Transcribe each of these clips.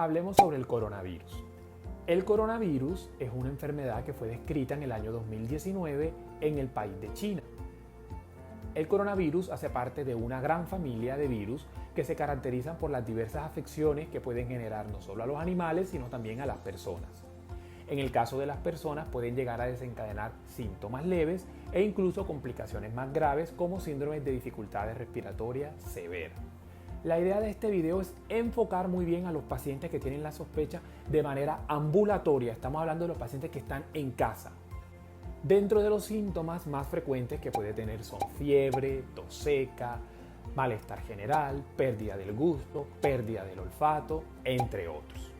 Hablemos sobre el coronavirus. El coronavirus es una enfermedad que fue descrita en el año 2019 en el país de China. El coronavirus hace parte de una gran familia de virus que se caracterizan por las diversas afecciones que pueden generar no solo a los animales, sino también a las personas. En el caso de las personas pueden llegar a desencadenar síntomas leves e incluso complicaciones más graves como síndromes de dificultades respiratorias severas. La idea de este video es enfocar muy bien a los pacientes que tienen la sospecha de manera ambulatoria. Estamos hablando de los pacientes que están en casa. Dentro de los síntomas más frecuentes que puede tener son fiebre, tos seca, malestar general, pérdida del gusto, pérdida del olfato, entre otros.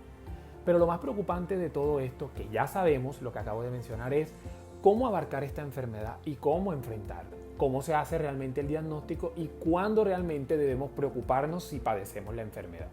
Pero lo más preocupante de todo esto, que ya sabemos, lo que acabo de mencionar, es cómo abarcar esta enfermedad y cómo enfrentarla. Cómo se hace realmente el diagnóstico y cuándo realmente debemos preocuparnos si padecemos la enfermedad.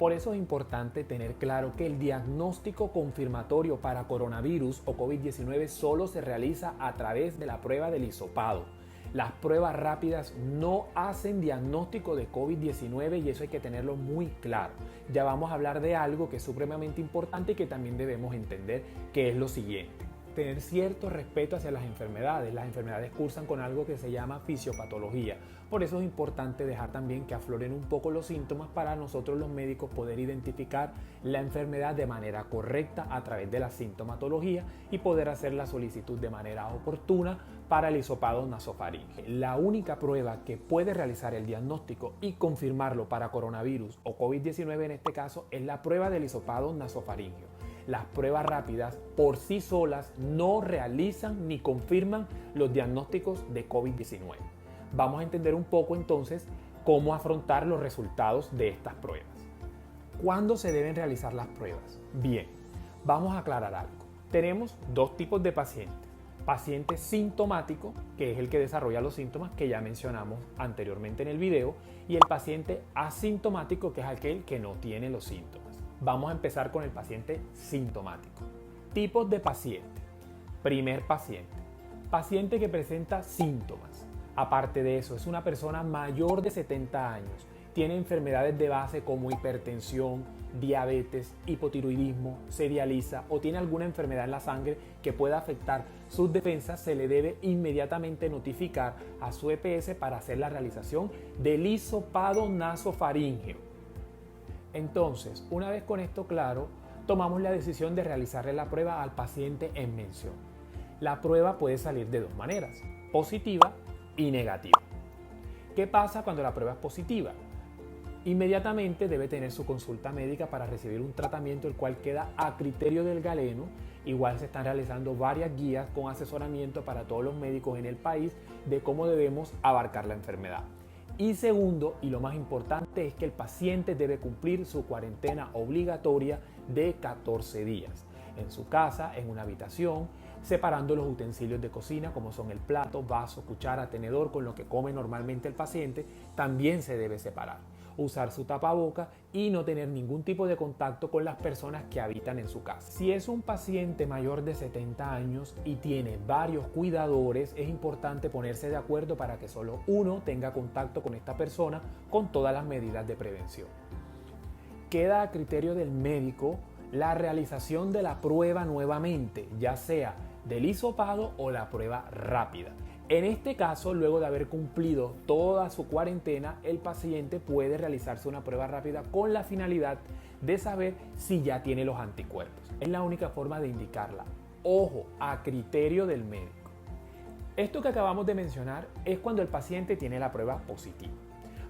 Por eso es importante tener claro que el diagnóstico confirmatorio para coronavirus o COVID-19 solo se realiza a través de la prueba del hisopado. Las pruebas rápidas no hacen diagnóstico de COVID-19 y eso hay que tenerlo muy claro. Ya vamos a hablar de algo que es supremamente importante y que también debemos entender, que es lo siguiente. Tener cierto respeto hacia las enfermedades. Las enfermedades cursan con algo que se llama fisiopatología. Por eso es importante dejar también que afloren un poco los síntomas para nosotros los médicos poder identificar la enfermedad de manera correcta a través de la sintomatología y poder hacer la solicitud de manera oportuna para el hisopado nasofaríngeo. La única prueba que puede realizar el diagnóstico y confirmarlo para coronavirus o COVID-19 en este caso es la prueba del hisopado nasofaríngeo. Las pruebas rápidas por sí solas no realizan ni confirman los diagnósticos de COVID-19. Vamos a entender un poco entonces cómo afrontar los resultados de estas pruebas. ¿Cuándo se deben realizar las pruebas? Bien, vamos a aclarar algo. Tenemos dos tipos de pacientes. Paciente sintomático, que es el que desarrolla los síntomas que ya mencionamos anteriormente en el video, y el paciente asintomático, que es aquel que no tiene los síntomas. Vamos a empezar con el paciente sintomático. Tipos de paciente. Primer paciente. Paciente que presenta síntomas. Aparte de eso, es una persona mayor de 70 años. Tiene enfermedades de base como hipertensión, diabetes, hipotiroidismo, se dializa o tiene alguna enfermedad en la sangre que pueda afectar sus defensas. Se le debe inmediatamente notificar a su EPS para hacer la realización del hisopado nasofaríngeo. Entonces, una vez con esto claro, tomamos la decisión de realizarle la prueba al paciente en mención. La prueba puede salir de dos maneras, positiva y negativa. ¿Qué pasa cuando la prueba es positiva? Inmediatamente debe tener su consulta médica para recibir un tratamiento el cual queda a criterio del galeno. Igual se están realizando varias guías con asesoramiento para todos los médicos en el país de cómo debemos abarcar la enfermedad. Y segundo, y lo más importante, es que el paciente debe cumplir su cuarentena obligatoria de 14 días. En su casa, en una habitación, separando los utensilios de cocina como son el plato, vaso, cuchara, tenedor con lo que come normalmente el paciente, también se debe separar. Usar su tapaboca y no tener ningún tipo de contacto con las personas que habitan en su casa. Si es un paciente mayor de 70 años y tiene varios cuidadores, es importante ponerse de acuerdo para que solo uno tenga contacto con esta persona con todas las medidas de prevención. Queda a criterio del médico la realización de la prueba nuevamente, ya sea del hisopado o la prueba rápida. En este caso, luego de haber cumplido toda su cuarentena, el paciente puede realizarse una prueba rápida con la finalidad de saber si ya tiene los anticuerpos. Es la única forma de indicarla. Ojo, a criterio del médico. Esto que acabamos de mencionar es cuando el paciente tiene la prueba positiva.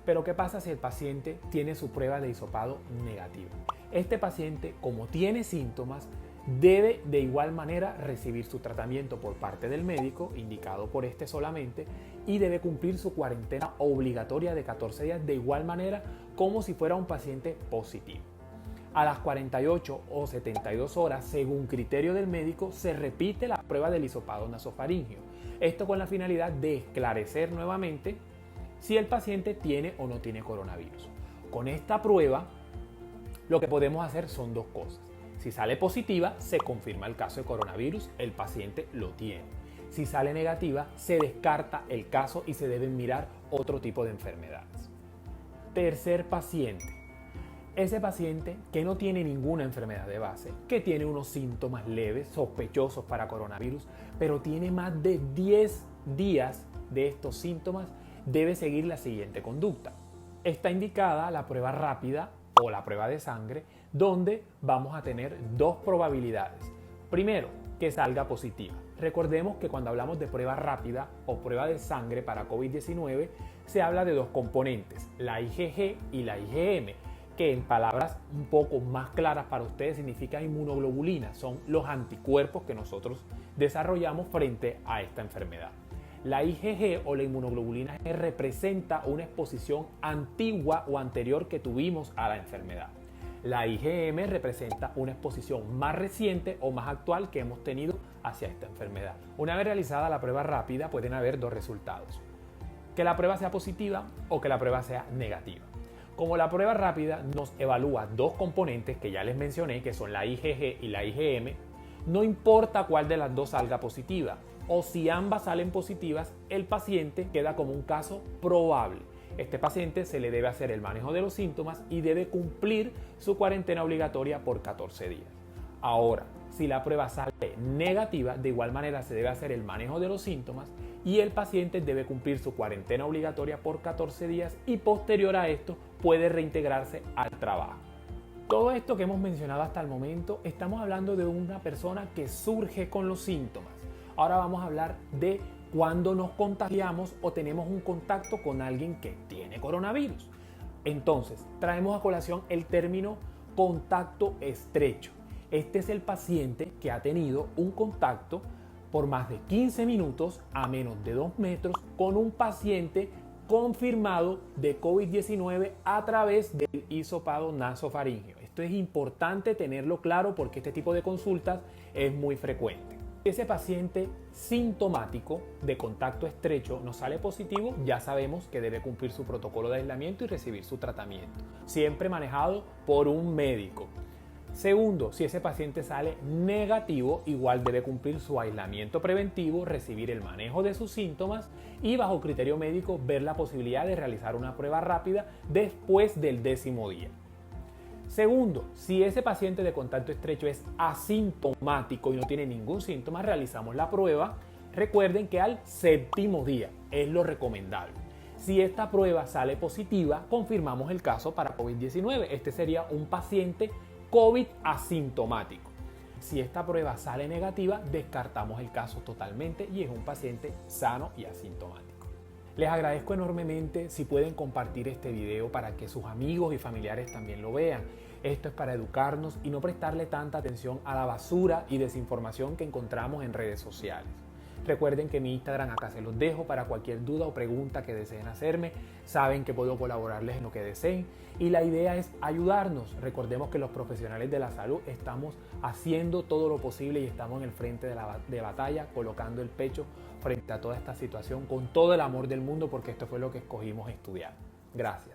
Pero ¿qué pasa si el paciente tiene su prueba de hisopado negativa? Este paciente, como tiene síntomas, debe de igual manera recibir su tratamiento por parte del médico, indicado por este solamente, y debe cumplir su cuarentena obligatoria de 14 días de igual manera como si fuera un paciente positivo. A las 48 o 72 horas, según criterio del médico, se repite la prueba del hisopado nasofaríngeo. Esto con la finalidad de esclarecer nuevamente si el paciente tiene o no tiene coronavirus. Con esta prueba, lo que podemos hacer son dos cosas. Si sale positiva, se confirma el caso de coronavirus, el paciente lo tiene. Si sale negativa, se descarta el caso y se deben mirar otro tipo de enfermedades. Tercer paciente. Ese paciente que no tiene ninguna enfermedad de base, que tiene unos síntomas leves, sospechosos para coronavirus, pero tiene más de 10 días de estos síntomas, debe seguir la siguiente conducta. Está indicada la prueba rápida o la prueba de sangre, donde vamos a tener dos probabilidades. Primero, que salga positiva. Recordemos que cuando hablamos de prueba rápida o prueba de sangre para COVID-19, se habla de dos componentes, la IgG y la IgM, que en palabras un poco más claras para ustedes significa inmunoglobulina, son los anticuerpos que nosotros desarrollamos frente a esta enfermedad. La IgG o la inmunoglobulina G representa una exposición antigua o anterior que tuvimos a la enfermedad. La IgM representa una exposición más reciente o más actual que hemos tenido hacia esta enfermedad. Una vez realizada la prueba rápida, pueden haber dos resultados: que la prueba sea positiva o que la prueba sea negativa. Como la prueba rápida nos evalúa dos componentes que ya les mencioné, que son la IgG y la IgM, no importa cuál de las dos salga positiva, o si ambas salen positivas, el paciente queda como un caso probable. Este paciente se le debe hacer el manejo de los síntomas y debe cumplir su cuarentena obligatoria por 14 días. Ahora, si la prueba sale negativa, de igual manera se debe hacer el manejo de los síntomas y el paciente debe cumplir su cuarentena obligatoria por 14 días y posterior a esto puede reintegrarse al trabajo. Todo esto que hemos mencionado hasta el momento, estamos hablando de una persona que surge con los síntomas. Ahora vamos a hablar de cuando nos contagiamos o tenemos un contacto con alguien que tiene coronavirus. Entonces, traemos a colación el término contacto estrecho. Este es el paciente que ha tenido un contacto por más de 15 minutos a menos de 2 metros con un paciente confirmado de COVID-19 a través del hisopado nasofaríngeo. Esto es importante tenerlo claro porque este tipo de consultas es muy frecuente. Si ese paciente sintomático de contacto estrecho nos sale positivo, ya sabemos que debe cumplir su protocolo de aislamiento y recibir su tratamiento, siempre manejado por un médico. Segundo, si ese paciente sale negativo, igual debe cumplir su aislamiento preventivo, recibir el manejo de sus síntomas y bajo criterio médico ver la posibilidad de realizar una prueba rápida después del 10º día. Segundo, si ese paciente de contacto estrecho es asintomático y no tiene ningún síntoma, realizamos la prueba. Recuerden que al 7º día es lo recomendable. Si esta prueba sale positiva, confirmamos el caso para COVID-19. Este sería un paciente COVID asintomático. Si esta prueba sale negativa, descartamos el caso totalmente y es un paciente sano y asintomático. Les agradezco enormemente si pueden compartir este video para que sus amigos y familiares también lo vean. Esto es para educarnos y no prestarle tanta atención a la basura y desinformación que encontramos en redes sociales. Recuerden que mi Instagram acá se los dejo para cualquier duda o pregunta que deseen hacerme. Saben que puedo colaborarles en lo que deseen y la idea es ayudarnos. Recordemos que los profesionales de la salud estamos haciendo todo lo posible y estamos en el frente de batalla, colocando el pecho frente a toda esta situación con todo el amor del mundo porque esto fue lo que escogimos estudiar. Gracias.